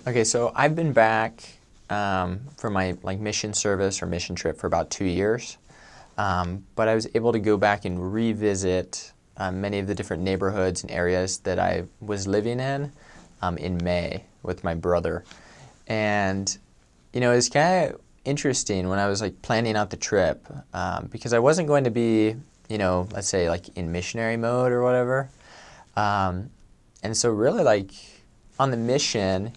Okay, so I've been back for my mission service or mission trip for about 2 years, but I was able to go back and revisit many of the different neighborhoods and areas that I was living in May with my brother. And it's kind of interesting when I was planning out the trip because I wasn't going to be let's say in missionary mode or whatever. And so really on the mission,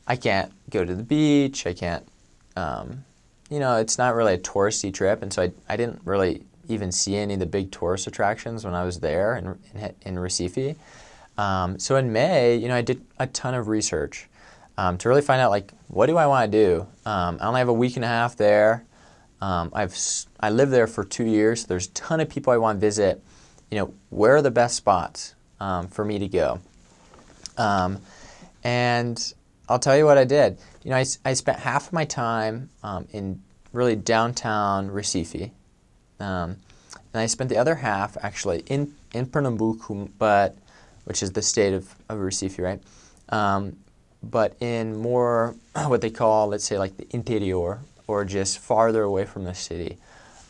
I can't go to the beach. I can't, it's not really a touristy trip. And so I didn't really even see any of the big tourist attractions when I was there in Recife. So in May, I did a ton of research to really find out what do I want to do. I only have a week and a half there. I lived there for 2 years. So there's a ton of people I want to visit. Where are the best spots for me to go? And I'll tell you what I did. I spent half of my time in really downtown Recife, and I spent the other half actually in Pernambuco, which is the state of Recife, right? But in more what they call, let's say, the interior, or just farther away from the city.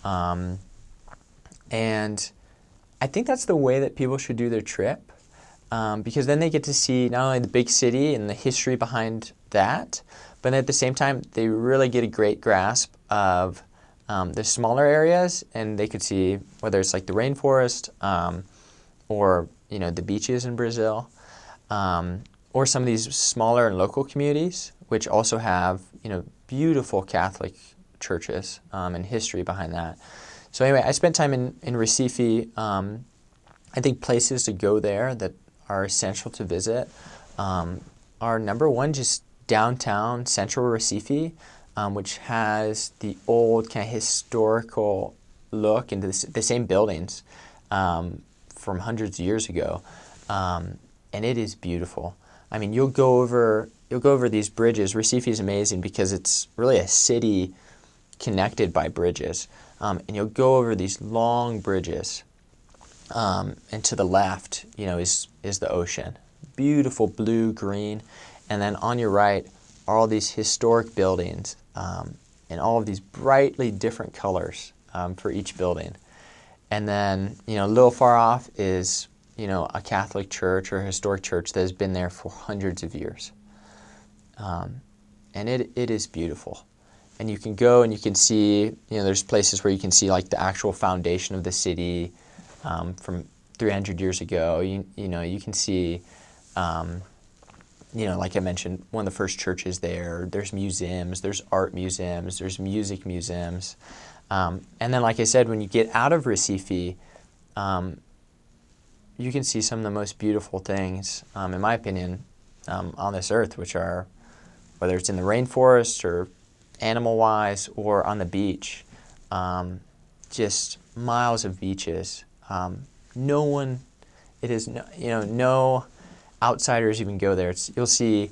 And I think that's the way that people should do their trip. Because then they get to see not only the big city and the history behind that, but at the same time, they really get a great grasp of the smaller areas, and they could see whether it's the rainforest or the beaches in Brazil, or some of these smaller and local communities, which also have beautiful Catholic churches and history behind that. So anyway, I spent time in Recife. I think places to go there that are essential to visit are number one, just downtown central Recife, which has the old kind of historical look into the same buildings from hundreds of years ago, and it is beautiful. I mean, you'll go over these bridges. Recife is amazing because it's really a city connected by bridges, and you'll go over these long bridges. And to the left, is the ocean. Beautiful blue, green. And then on your right are all these historic buildings and all of these brightly different colors for each building. And then, a little far off is, a Catholic church or a historic church that has been there for hundreds of years. And it is beautiful. And you can go and you can see, there's places where you can see the actual foundation of the city, from 300 years ago. You can see, like I mentioned, one of the first churches there. There's museums, there's art museums, there's music museums. And then, like I said, when you get out of Recife, you can see some of the most beautiful things, in my opinion, on this earth, which are, whether it's in the rainforest or animal-wise or on the beach, just miles of beaches. No outsiders even go there. You'll see,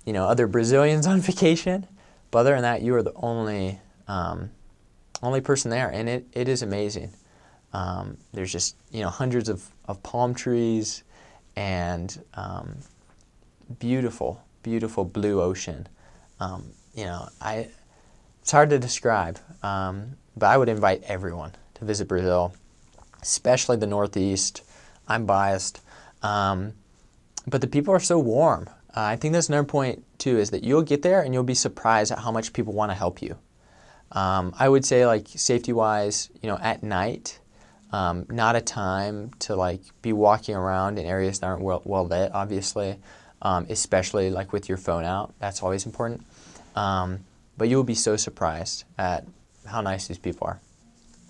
other Brazilians on vacation, but other than that, you are the only person there, and it is amazing. There's just hundreds of palm trees and beautiful blue ocean. It's hard to describe, but I would invite everyone to visit Brazil, especially the Northeast. I'm biased, but the people are so warm. I think that's another point too, is that you'll get there and you'll be surprised at how much people want to help you. I would say safety-wise, at night, not a time to be walking around in areas that aren't well lit, obviously, especially with your phone out. That's always important. But you'll be so surprised at how nice these people are.